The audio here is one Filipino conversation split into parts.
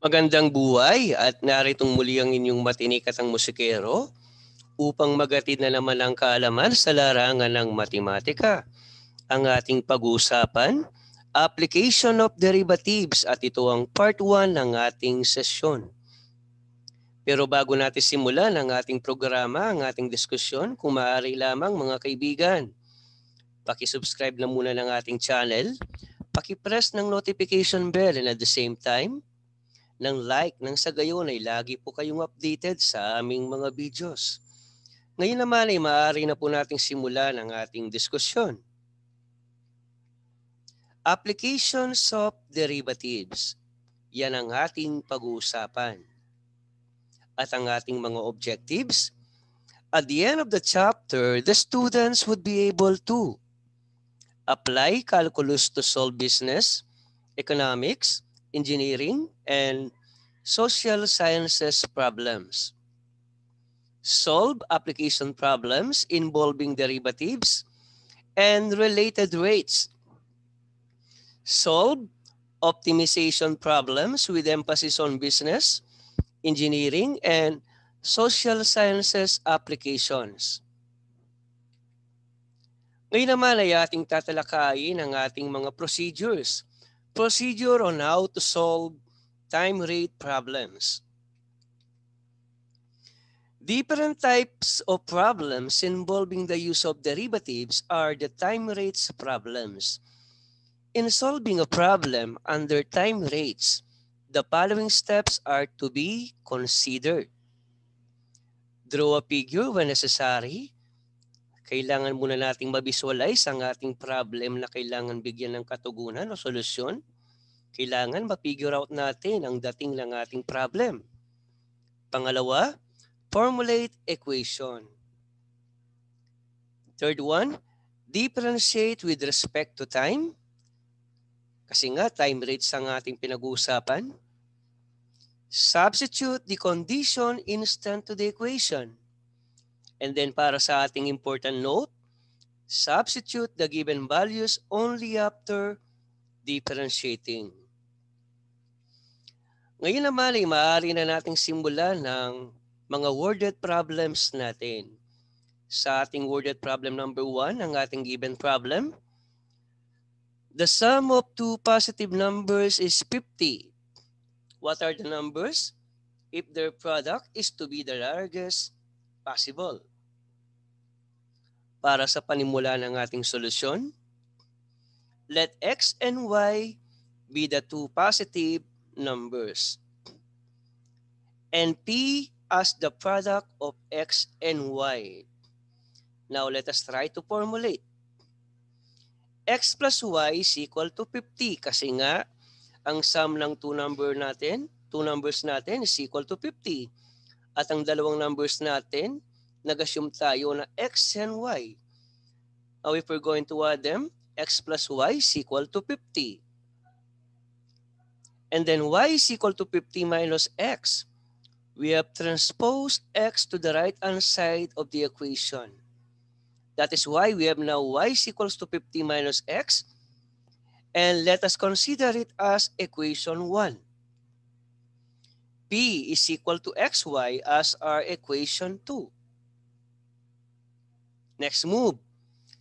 Magandang buhay at naritong muli ang inyong matinik at ang musikero upang magatid na naman ang kaalaman sa larangan ng matematika. Ang ating pag-uusapan, application of derivatives at ito ang part 1 ng ating sesyon. Pero bago natin simulan ang ating programa, ang ating diskusyon, kung maaari lamang mga kaibigan, pakisubscribe na muna ng ating channel, pakipress ng notification bell and at the same time, ng like nang sa gayon ay lagi po kayong updated sa aming mga videos. Ngayon naman ay maaari na po nating simulan ang ating diskusyon. Applications of derivatives. Yan ang ating pag-uusapan. At ang ating mga objectives. At the end of the chapter, the students would be able to apply calculus to solve business, economics, engineering, and social sciences problems. Solve application problems involving derivatives and related rates. Solve optimization problems with emphasis on business, engineering, and social sciences applications. Ngayon naman ay ating tatalakayin ang ating mga procedures. Procedure on how to solve time rate problems. Different types of problems involving the use of derivatives are the time rates problems. In solving a problem under time rates, the following steps are to be considered. Draw a figure when necessary. Kailangan muna nating ma-visualize ang ating problem na kailangan bigyan ng katugunan o solusyon. Kailangan ma-figure out natin ang dating ng ating problem. Pangalawa, formulate equation. Third one, differentiate with respect to time. Kasi nga, time rates ang ating pinag-uusapan. Substitute the condition instant to the equation. And then para sa ating important note, substitute the given values only after differentiating. Ngayon naman ay maaari na nating simulan ng mga worded problems natin. Sa ating worded problem number 1, ang ating given problem, the sum of two positive numbers is 50. What are the numbers? If their product is to be the largest possible. Para sa panimula ng ating solusyon, let x and y be the two positive numbers and p as the product of x and y. Now let us try to formulate. X plus y is equal to 50 kasi nga ang sum ng two numbers natin is equal to 50. At ang dalawang numbers natin, nag-assume tayo na x and y. Now if we're going to add them, x plus y is equal to 50. And then y is equal to 50 minus x. We have transposed x to the right-hand side of the equation. That is why we have now y is equals to 50 minus x. And let us consider it as equation 1. P is equal to xy as our equation 2. Next move.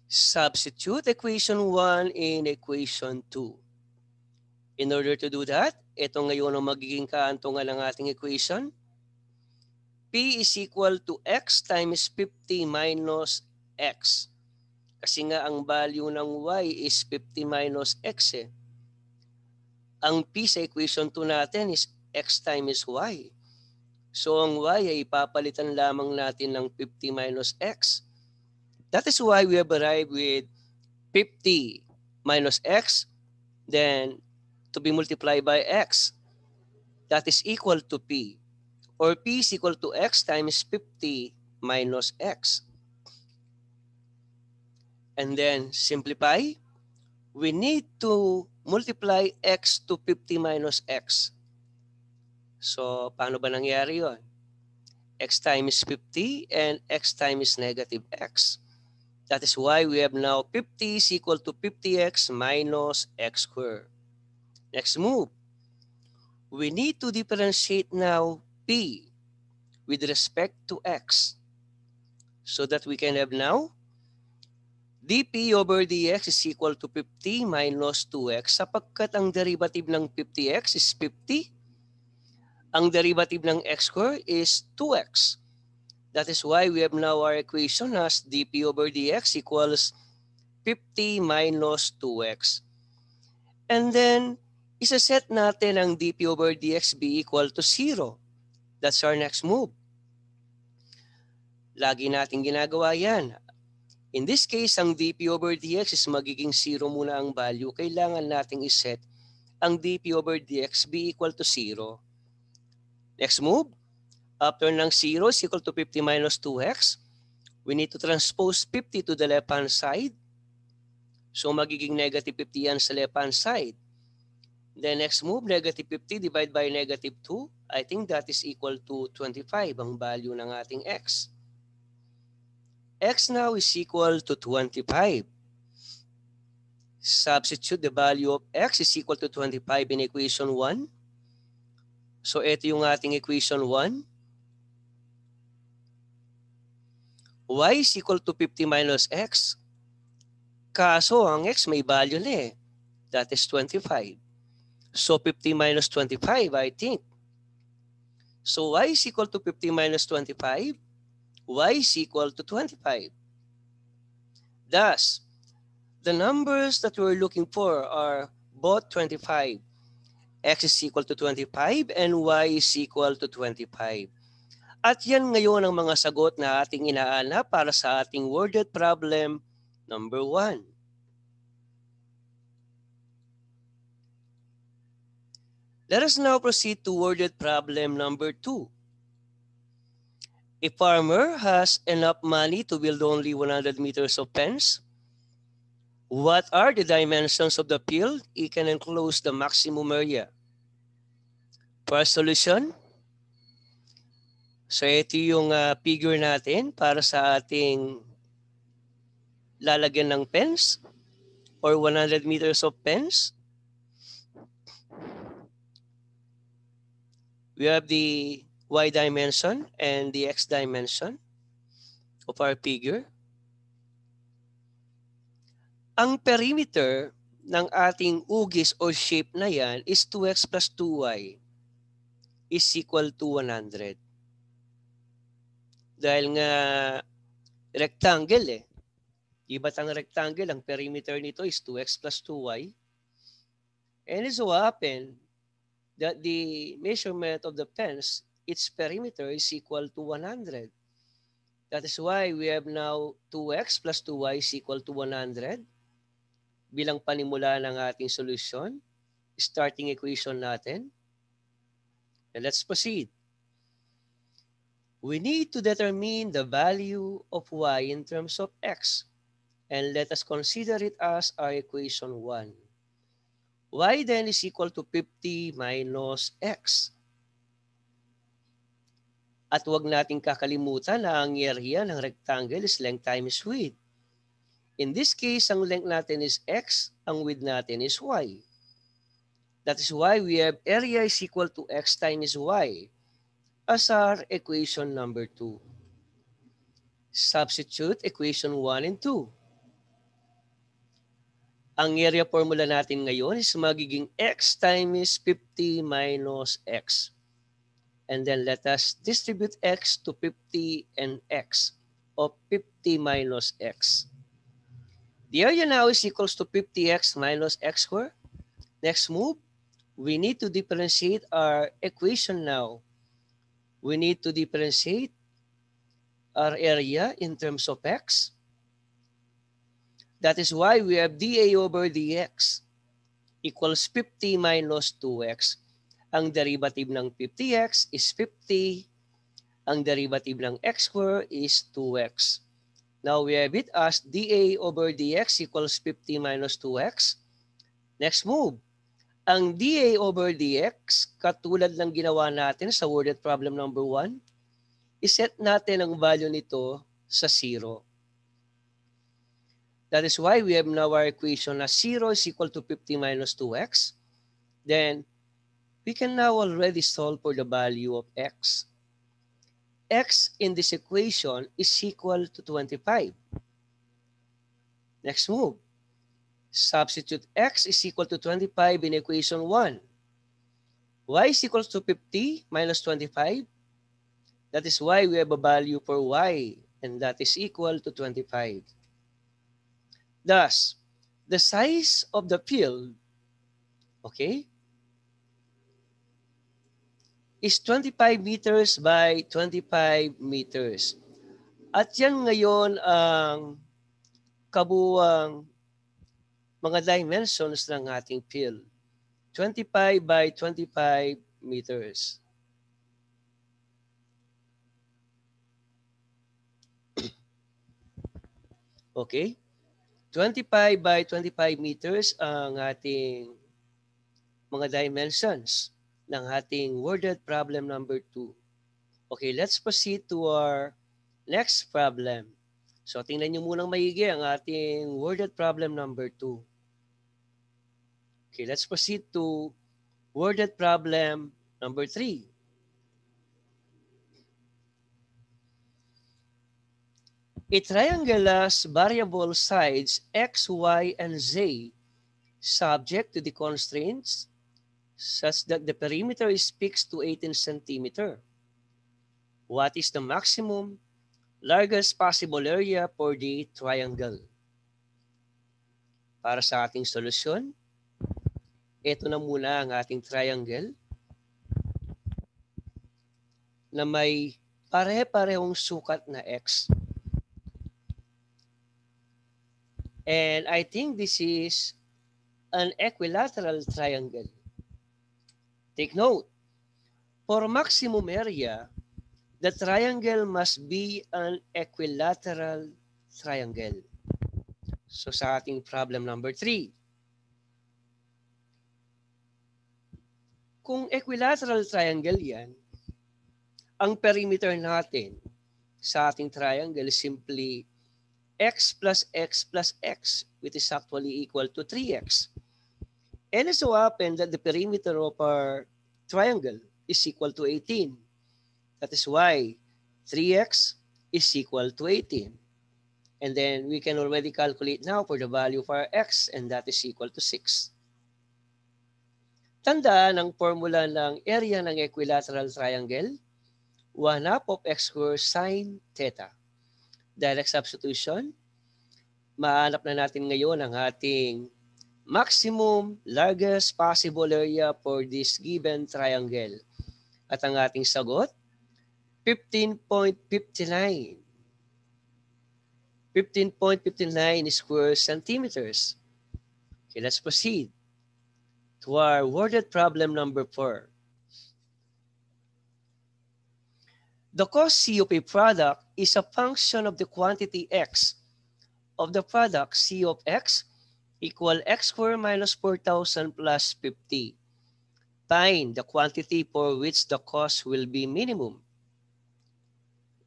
Substitute equation 1 in equation 2. In order to do that, ito ngayon ang magiging kaantungan ng ating equation. P is equal to x times 50 minus x. Kasi nga ang value ng y is 50 minus x eh. Ang p sa equation 2 natin is x times y. So ang y ay ipapalitan lamang natin ng 50 minus x. That is why we have arrived with 50 minus x, then to be multiplied by x. That is equal to p. Or p is equal to x times 50 minus x. And then simplify. We need to multiply x to 50 minus x. So, paano ba nangyari yun? X times 50 and x times negative x. That is why we have now 50 is equal to 50x minus x squared. Next move. we need to differentiate now P with respect to X so that we can have now dP over dx is equal to 50 minus 2x sapagkat ang derivative ng 50x is 50. Ang derivative ng x squared is 2x. That is why we have now our equation as dP over dx equals 50 minus 2x. And then, isa-set natin ang dP over dx be equal to 0. That's our next move. Lagi natin ginagawa yan. In this case, ang dP over dx is magiging 0 muna ang value. Kailangan nating iset ang dP over dx be equal to 0. Next move, after ng 0 is equal to 50 minus 2x, we need to transpose 50 to the left-hand side. So magiging negative 50 yan sa left-hand side. Then next move, negative 50 divided by negative 2. I think that is equal to 25 ang value ng ating x. X now is equal to 25. Substitute the value of x is equal to 25 in equation 1. So ito yung ating equation 1. Y is equal to 50 minus x. Kaso ang x may value na eh. That is 25. So 50 minus 25, I think. So y is equal to 50 minus 25. Y is equal to 25. Thus, the numbers that we're looking for are both 25. X is equal to 25 and y is equal to 25. At yan ngayon ang mga sagot na ating inaanap para sa ating worded problem number 1. Let us now proceed to worded problem number 2. A farmer has enough money to build only 100 meters of fence. What are the dimensions of the field he can enclose the maximum area? First solution. So ito yung figure natin para sa ating lalagyan ng fence or 100 meters of fence. We have the y dimension and the x dimension of our figure. Ang perimeter ng ating ugis or shape na yan is 2x plus 2y is equal to 100. Dahil nga rectangle eh. Di ba't ang rectangle, ang perimeter nito is 2x plus 2y. And it so happened that the measurement of the fence, its perimeter is equal to 100. That is why we have now 2x plus 2y is equal to 100 bilang panimula ng ating solution, starting equation natin. And let's proceed. We need to determine the value of y in terms of x. And let us consider it as our equation 1. Y then is equal to 50 minus x. At huwag nating kakalimutan na ang area ng rectangle is length times width. In this case, ang length natin is x, ang width natin is y. That is why we have area is equal to x times y as our equation number 2. Substitute equation 1 and 2. Ang area formula natin ngayon is magiging x times 50 minus x. And then let us distribute x to 50 and x of 50 minus x. The area now is equals to 50x minus x squared. Next move, we need to differentiate our equation now. We need to differentiate our area in terms of x. That is why we have dA over dx equals 50 minus 2x. Ang derivative ng 50x is 50. Ang derivative ng x squared is 2x. Now we have it as dA over dx equals 50 minus 2x. Next move. Ang dA over dx, katulad ng ginawa natin sa worded problem number 1, iset natin ang value nito sa 0. That is why we have now our equation na 0 is equal to 50 minus 2x. Then, we can now already solve for the value of x. X in this equation is equal to 25. Next move. Substitute x is equal to 25 in equation 1. Y is equal to 50 minus 25. That is why we have a value for y, and that is equal to 25. Thus, the size of the field, okay, is 25 meters by 25 meters. At yan ngayon ang kabuuang mga dimensions ng ating field. 25 by 25 meters. Okay? 25 by 25 meters ang ating mga dimensions ng ating worded problem number 2. Okay, let's proceed to our next problem. So, tingnan nyo munang maigi ang ating worded problem number 2. Okay, let's proceed to worded problem number 3. A triangle has variable sides x, y, and z subject to the constraints such that the perimeter is fixed to 18 cm. What is the maximum largest possible area for the triangle? Para sa ating solusyon, ito na muna ang ating triangle na may pare-parehong sukat na x. And I think this is an equilateral triangle. Take note, for maximum area, the triangle must be an equilateral triangle. So sa ating problem number 3, kung equilateral triangle yan, ang perimeter natin sa ating triangle is simply x plus x plus x, which is actually equal to 3x. And it so happens that the perimeter of our triangle is equal to 18. That is why 3x is equal to 18. And then we can already calculate now for the value of our x, and that is equal to 6. Tandaan ang formula ng area ng equilateral triangle, 1/2 of x squared sine theta. Direct substitution, mahanap na natin ngayon ang ating maximum largest possible area for this given triangle. At ang ating sagot, 15.59. 15.59 square centimeters. Okay, let's proceed to our worded problem number 4. The cost C of a product is a function of the quantity x of the product C of x equal x squared minus 4,000 plus 50. Find the quantity for which the cost will be minimum.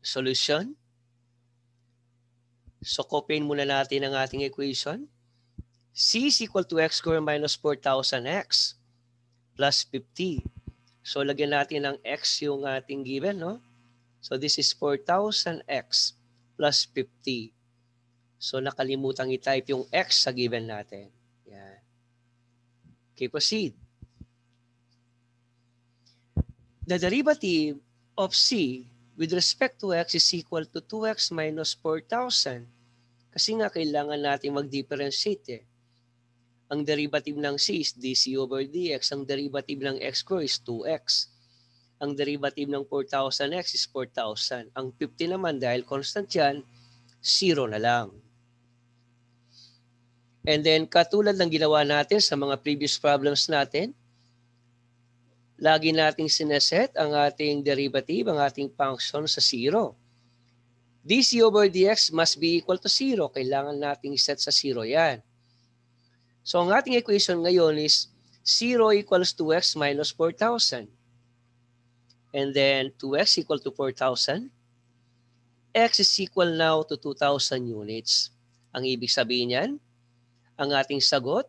Solution. So, copyin muna natin ang ating equation. C is equal to x squared minus 4,000x plus 50. So, lagyan natin ng x yung ating given, no? So, this is 4,000x plus 50. So, nakalimutan i-type yung x sa given natin. Yan. Okay, proceed. The derivative of C with respect to x is equal to 2x minus 4,000. Kasi nga, kailangan natin mag-differentiate eh. Ang derivative ng C is dc over dx. Ang derivative ng x squared is 2x. Ang derivative ng 4,000x is 4,000. Ang 50 naman, dahil constant yan, 0 na lang. And then, katulad ng ginawa natin sa mga previous problems natin, lagi nating sineset ang ating derivative, ang ating function sa 0. dc over dx must be equal to 0. Kailangan nating set sa 0 yan. So, ang ating equation ngayon is 0 equals 2x minus 4,000. And then 2x equal to 4,000. X is equal now to 2,000 units. Ang ibig sabihin yan, ang ating sagot,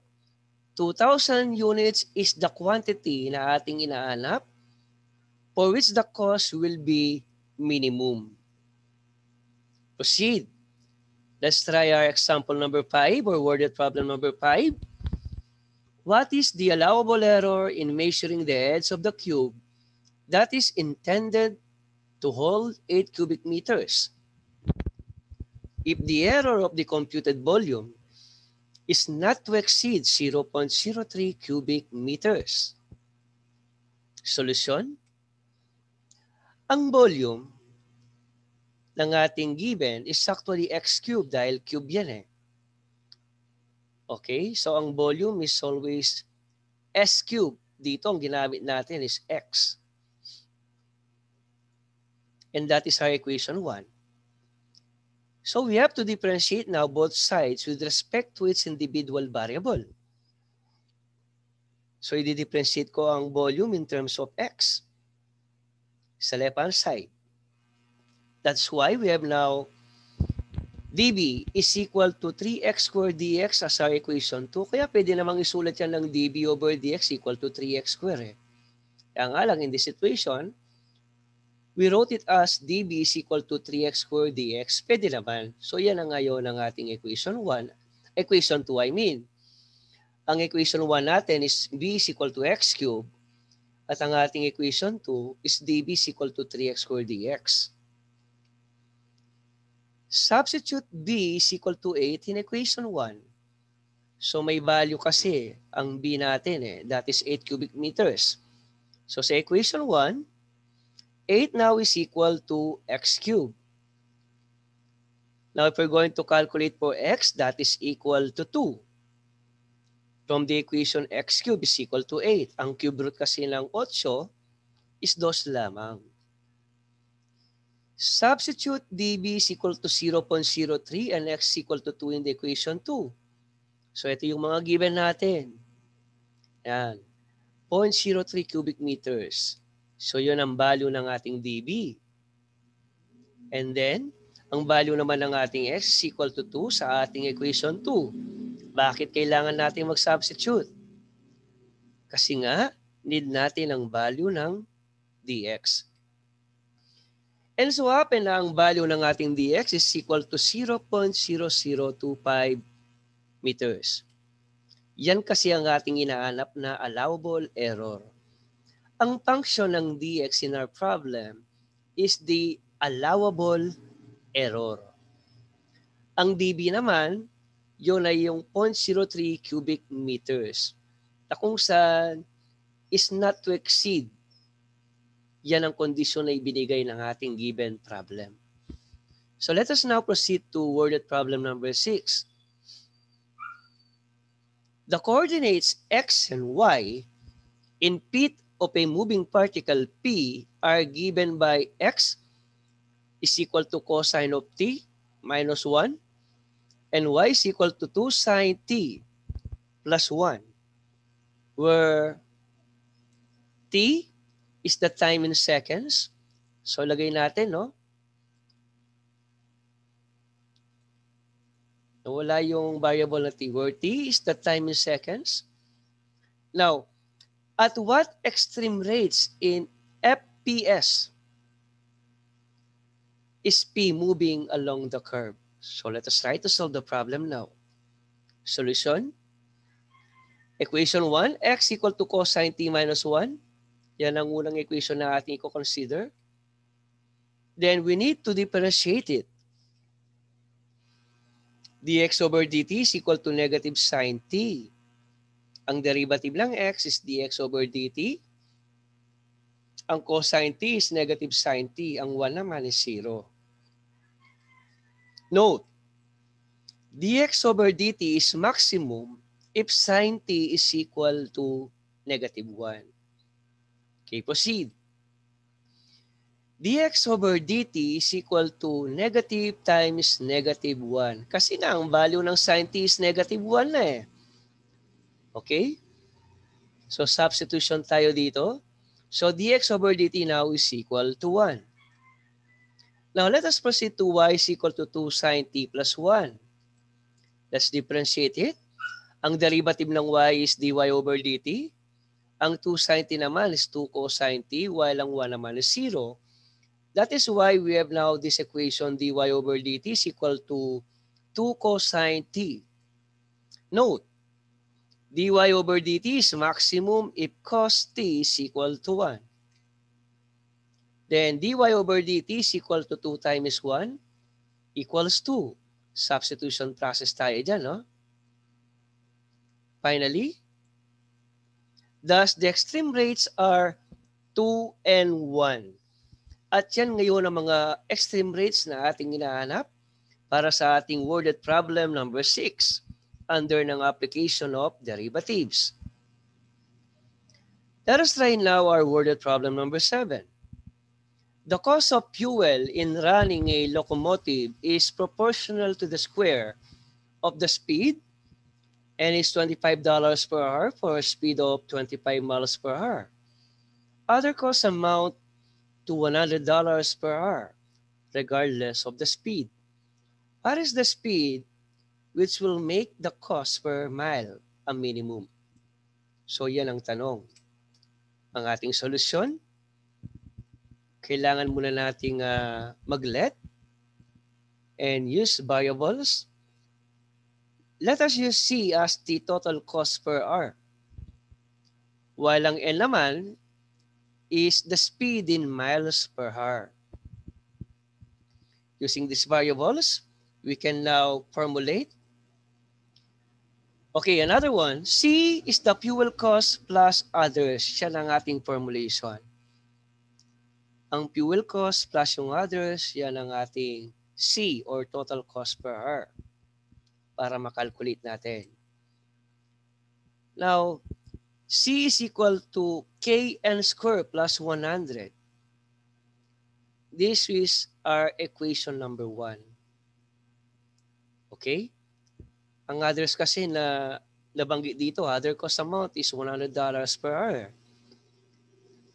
2,000 units is the quantity na ating inaanap for which the cost will be minimum. Proceed. Let's try our example number 5 or worded problem number 5. What is the allowable error in measuring the edge of the cube that is intended to hold 8 cubic meters? If the error of the computed volume is not to exceed 0.03 cubic meters. Solusyon? Ang volume ng ating given is actually x cube dahil cube yan eh. Okay? So ang volume is always s cube. Dito ang ginamit natin is x. And that is our equation 1. So we have to differentiate now both sides with respect to its individual variable. So i-differentiate ko ang volume in terms of x sa left-hand side. That's why we have now dB is equal to 3x squared dx as our equation 2. Kaya pwede namang isulat yan ng dB over dx equal to 3x squared. Kaya nga lang in this situation, we wrote it as dB is equal to 3x squared dx. Pwede naman. So yan ang ngayon ng ating equation 1. Equation 2 I mean. Ang equation 1 natin is b is equal to x cubed. At ang ating equation 2 is dB is equal to 3x squared dx. Substitute b is equal to 8 in equation 1. So may value kasi ang b natin eh. That is 8 cubic meters. So sa equation 1, 8 now is equal to x cubed. Now if we're going to calculate for x, that is equal to 2. From the equation x cubed is equal to 8. Ang cube root kasi ng 8 is 2 lamang. Substitute dB is equal to 0.03 and x is equal to 2 in the equation 2. So ito yung mga given natin. Yan. 0.03 cubic meters. So yun ang value ng ating dB. And then, ang value naman ng ating x is equal to 2 sa ating equation 2. Bakit kailangan natin mag-substitute? Kasi nga, need natin ang value ng dx. And so happen na ang value ng ating dx is equal to 0.0025 meters. Yan kasi ang ating inaanap na allowable error. Ang function ng dx in our problem is the allowable error. Ang dB naman, yun ay yung 0.03 cubic meters na kung saan is not to exceed. Yan ang kondisyon na ibinigay ng ating given problem. So let us now proceed to worded problem number 6. The coordinates x and y in feet of a moving particle P are given by x is equal to cosine of t minus 1 and y is equal to 2 sine t plus 1, where t is the time in seconds. So lagay natin, no? Wala yung variable na t, where t is the time in seconds. Now, at what extreme rates in FPS is P moving along the curve? So let us try to solve the problem now. Solution. Equation 1, x equal to cosine t minus 1. Yan ang unang equation na ating i-consider. Then we need to differentiate it. dx over dt is equal to negative sine t. Ang derivative ng x is dx over dt. Ang cosine t is negative sine t. Ang 1 naman is 0. Note, dx over dt is maximum if sine t is equal to negative 1. Okay, proceed. dx over dt is equal to negative times negative 1. Kasi nga, ang value ng sine t is negative 1 na eh. Okay? So, substitution tayo dito. So, dx over dt now is equal to 1. Now, let us proceed to y is equal to 2 sine t plus 1. Let's differentiate it. Ang derivative ng y is dy over dt. Ang 2 sine t naman is 2 cosine t, while ang 1 naman is 0. That is why we have now this equation dy over dt is equal to 2 cosine t. Note, dy over dt is maximum if cos t is equal to 1. Then dy over dt is equal to 2 times 1 equals 2. Substitution process tayo dyan, no? Finally, thus the extreme rates are 2 and 1. At yan ngayon ang mga extreme rates na ating hinahanap para sa ating worded problem number 6 under ng application of derivatives. Let us try now our worded problem number 7. The cost of fuel in running a locomotive is proportional to the square of the speed and is $25 per hour for a speed of 25 miles per hour. Other costs amount to $100 per hour regardless of the speed. What is the speed which will make the cost per mile a minimum? So yan ang tanong. Ang ating solusyon, kailangan muna nating mag-let and use variables. Let us use C as the total cost per hour. While ang N naman is the speed in miles per hour. Using these variables, we can now formulate. Okay, another one. C is the fuel cost plus others. Siya ang ating formulation. Ang fuel cost plus yung others, yan ang ating C or total cost per hour para makalculate natin. Now, C is equal to Kn squared plus 100. This is our equation number 1. Okay? Ang others kasi na nabanggit dito, other cost amount is $100 per hour.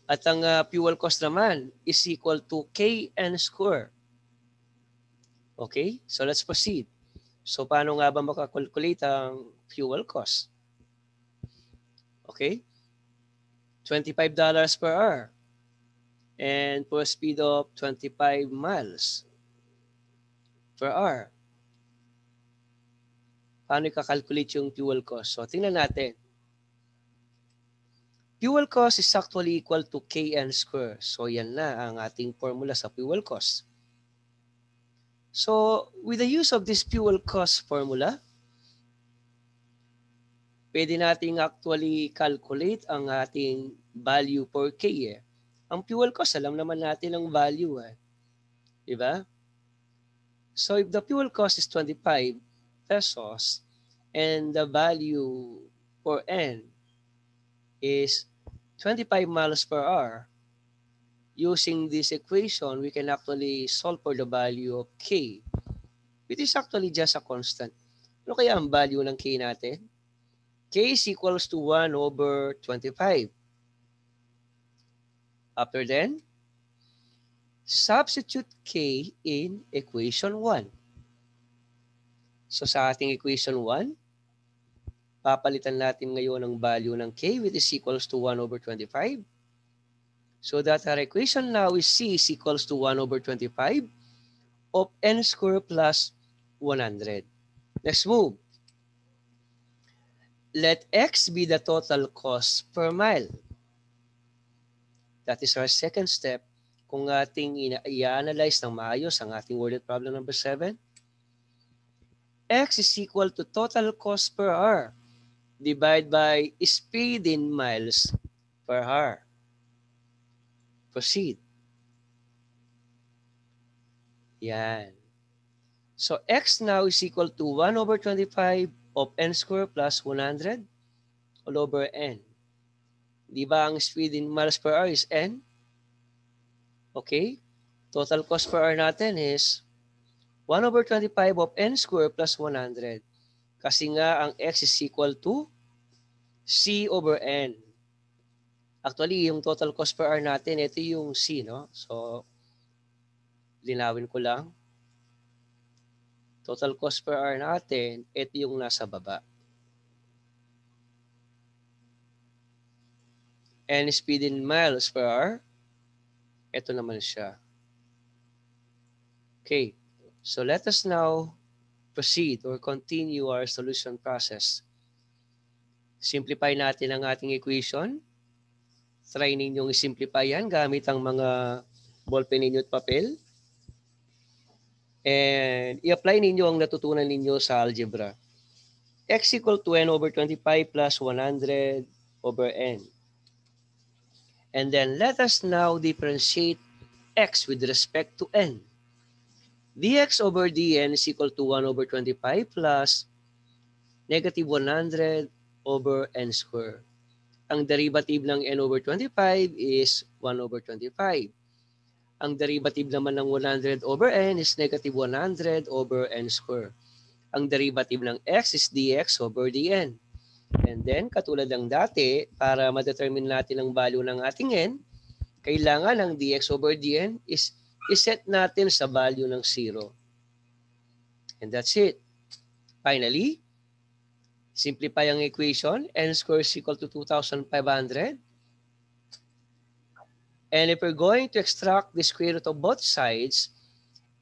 At ang fuel cost naman is equal to Kn squared. Okay? So let's proceed. So paano nga ba makakalculate ang fuel cost? Okay? $25 per hour. And for a speed of 25 miles per hour. Paano i-calculate yung fuel cost? So tingnan natin. Fuel cost is actually equal to Kn squared. So yan na ang ating formula sa fuel cost. So with the use of this fuel cost formula, pwede nating actually calculate ang ating value per K. Ang fuel cost, alam naman natin ang value. Diba? So if the fuel cost is 25 pesos and the value for N is 25 miles per hour, using this equation, we can actually solve for the value of K, which is actually just a constant. Ano kaya ang value ng K natin? K is equals to 1 over 25. After then, substitute K in equation 1. So sa ating equation 1, papalitan natin ngayon ang value ng K, which is equals to 1 over 25. So that our equation now is C is equals to 1 over 25 of N squared plus 100. Next move. Let X be the total cost per mile. That is our second step. Kung ating i-analyze ng maayos ang ating worded problem number 7, X is equal to total cost per hour divided by speed in miles per hour. Proceed. Yan. So X now is equal to 1 over 25 of N squared plus 100 all over N. Di ba ang speed in miles per hour is N? Okay. Total cost per hour natin is 1 over 25 of N squared plus 100. Kasi nga ang X is equal to C over N. Actually, yung total cost per hour natin, ito yung C, no? So, linawin ko lang. Total cost per hour natin, ito yung nasa baba. and speed in miles per hour. Ito naman siya. Okay, so let us now proceed or continue our solution process. Simplify natin ang ating equation. Try ninyong i-simplify yan gamit ang mga ballpen ninyo at papel. And i-apply ninyo ang natutunan ninyo sa algebra. X equal to n over 25 plus 100 over n. And then let us now differentiate x with respect to n. dx over dn is equal to 1 over 25 plus negative 100 over n squared. Ang derivative ng n over 25 is 1 over 25. Ang derivative naman ng 100 over n is negative 100 over n squared. Ang derivative ng x is dx over dn. And then, katulad ng dati, para ma-determine natin ang value ng ating n, kailangan ng dx over dn is iset natin sa value ng 0. And that's it. Finally, simplify ang equation. N squared is equal to 2,500. And if we're going to extract the square root of both sides,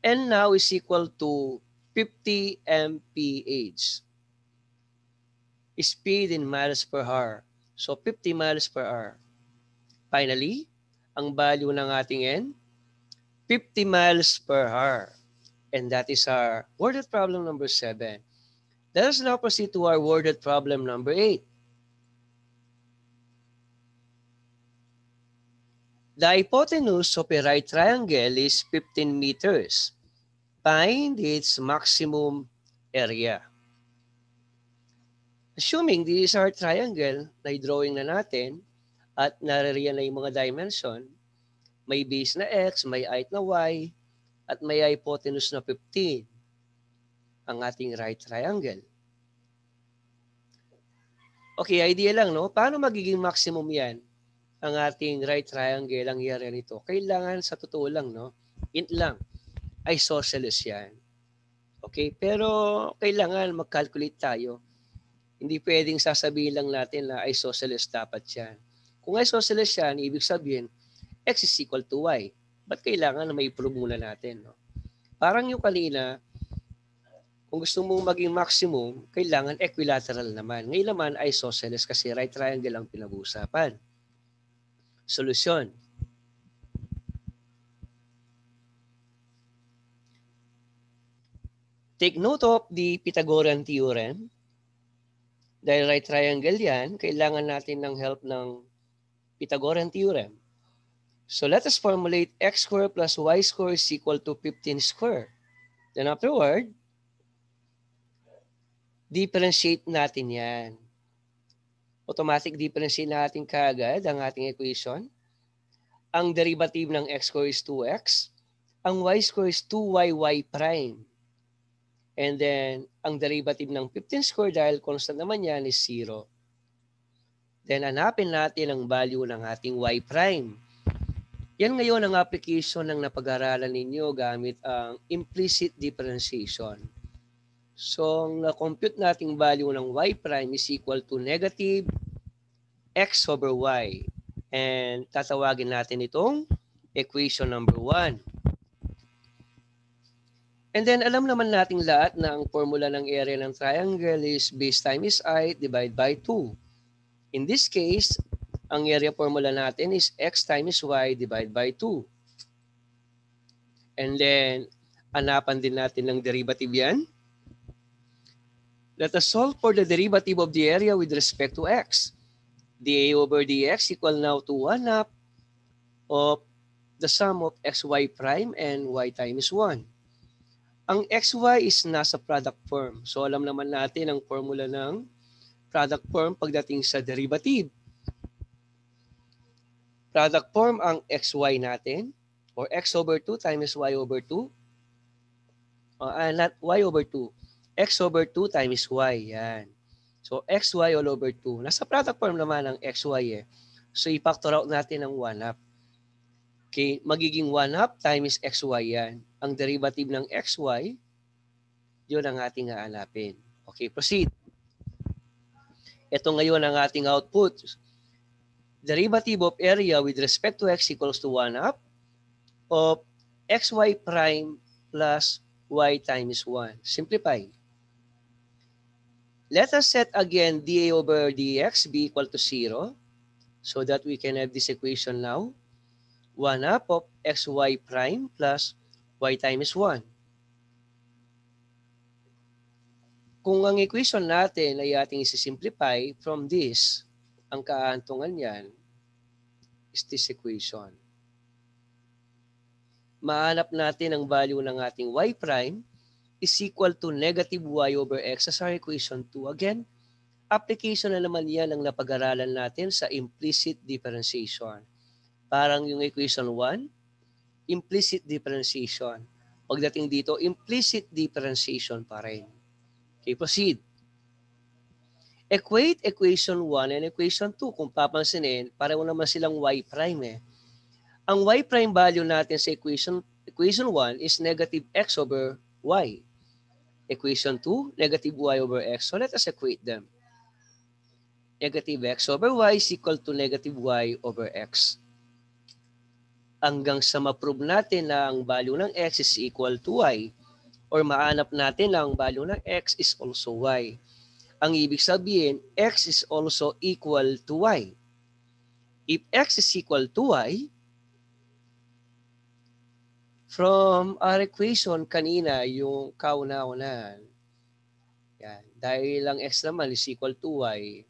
n now is equal to 50 mph. Speed in miles per hour. So 50 miles per hour. Finally, ang value ng ating n, 50 miles per hour. And that is our worded problem number 7. Let us now proceed to our worded problem number 8. The hypotenuse of a right triangle is 15 meters. Find its maximum area. Assuming this is our triangle na i-drawing na natin at naririyan na yung mga dimension, may base na x, may height na y, at may hypotenuse na 15 ang ating right triangle. Okay, idea lang, no? Paano magiging maximum yan? Ang ating right triangle, ang area nito. Kailangan sa totoo lang, no? Int lang. Isosceles yan. Okay? Pero kailangan mag-calculate tayo. Hindi pwedeng sasabihin lang natin na isosceles dapat yan. Kung isosceles yan, ibig sabihin, x is equal to y. Ba't kailangan na may prove muna natin, no? Parang yung kanina, kung gusto mong maging maximum, kailangan equilateral naman. Ngayon naman, isosceles kasi right triangle ang pinag-uusapan. Solusyon. Take note of the Pythagorean theorem. Dahil right triangle yan, kailangan natin ng help ng Pythagorean theorem. So let us formulate x squared plus y squared is equal to 15 squared. Then afterward, differentiate natin yan. Automatic differentiate natin kaagad ang ating equation. Ang derivative ng x squared is 2x. Ang y squared is 2yy prime. And then, ang derivative ng 15 squared dahil constant naman yan is 0. Then, hanapin natin ang value ng ating y prime. Yan ngayon ang application ng napag-aralan ninyo gamit ang implicit differentiation. So, ang na-compute nating value ng y prime is equal to negative x over y. And tatawagin natin itong equation number 1. And then, alam naman nating lahat na ang formula ng area ng triangle is base times height divided by 2. In this case, ang area formula natin is x times y divided by 2. And then, hanapan din natin ng derivative yan. Let us solve for the derivative of the area with respect to x. dA over dx equal now to 1/2 of the sum of xy prime and y times 1. Ang xy is nasa product form. So alam naman natin ang formula ng product form pagdating sa derivative. Product form ang xy natin or x over 2 times y over 2. Not y over 2. X over 2 times y. Yan. So xy all over 2. Nasa product form naman ang xy eh. So i-factor out natin ang 1/2. Okay, magiging 1/2 times xy yan. Ang derivative ng xy, yun ang ating hahanapin. Okay, proceed. Ito ngayon ang ating output. derivative of area with respect to x equals to 1/2 of xy prime plus y times 1. Simplify. Let us set again dA over dx be equal to 0 so that we can have this equation now. 1/2 of xy prime plus y times 1. Kung ang equation natin ay ating isi-simplify from this, ang kaantungan niyan is this equation. Mahanap natin ang value ng ating y prime is equal to negative y over x as our equation 2. Again, application na naman yan ang napag-aralan natin sa implicit differentiation. Parang yung equation 1, implicit differentiation. Pagdating dito, implicit differentiation pa rin. Okay, proceed. Equate equation 1 and equation 2. Kung papansinin, pareho naman silang y prime eh. Ang y prime value natin sa equation 1 is negative x over y. Equation 2, negative y over x. So let us equate them. Negative x over y is equal to negative y over x. Hanggang sa ma-prove natin na ang value ng x is equal to y or mahanap natin na ang value ng x is also y. Ang ibig sabihin, x is also equal to y. If x is equal to y, from our equation kanina, yung kauna-unahan, yan, dahil ang x naman is equal to y,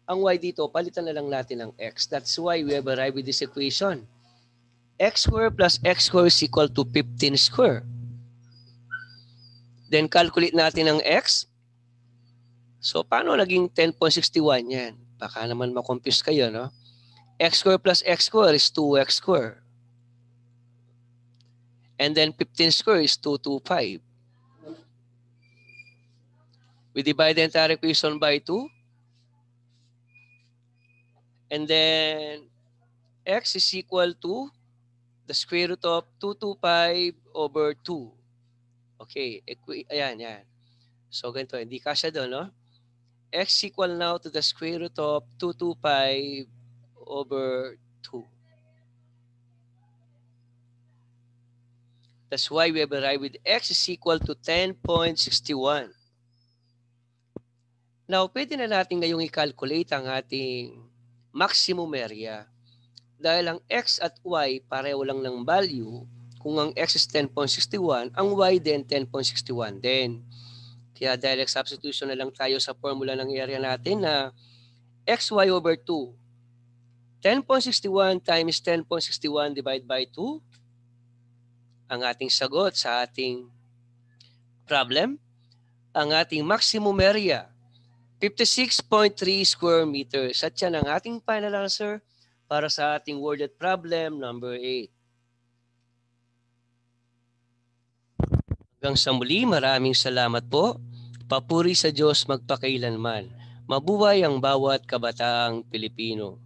ang y dito, palitan na lang natin ng x. That's why we have arrived with this equation. X squared plus x squared is equal to 15 squared. Then calculate natin ang x. So paano naging 10.61 yan? Baka naman makompuse kayo, no? X squared plus x squared is 2x squared. And then 15 squared is 225. We divide the entire equation by 2. And then x is equal to the square root of 225 over 2. Okay, ayan, yan. So ganito, hindi kasya doon, no? X equal now to the square root of 225 over 2. That's why we have arrived with x is equal to 10.61. Now, pwede na natin ngayong i-calculate ang ating maximum area. Dahil ang x at y pareho lang ng value, kung ang x is 10.61, ang y din 10.61 din. Kaya direct substitution na lang tayo sa formula ng area natin na xy over 2. 10.61 times 10.61 divided by 2. Ang ating sagot sa ating problem, ang ating maximum area, 56.3 square meters. At yan ang ating final answer para sa ating worded problem number 8. Hanggang sa muli, maraming salamat po. Papuri sa Diyos magpakailanman. Mabuhay ang bawat kabataang Pilipino.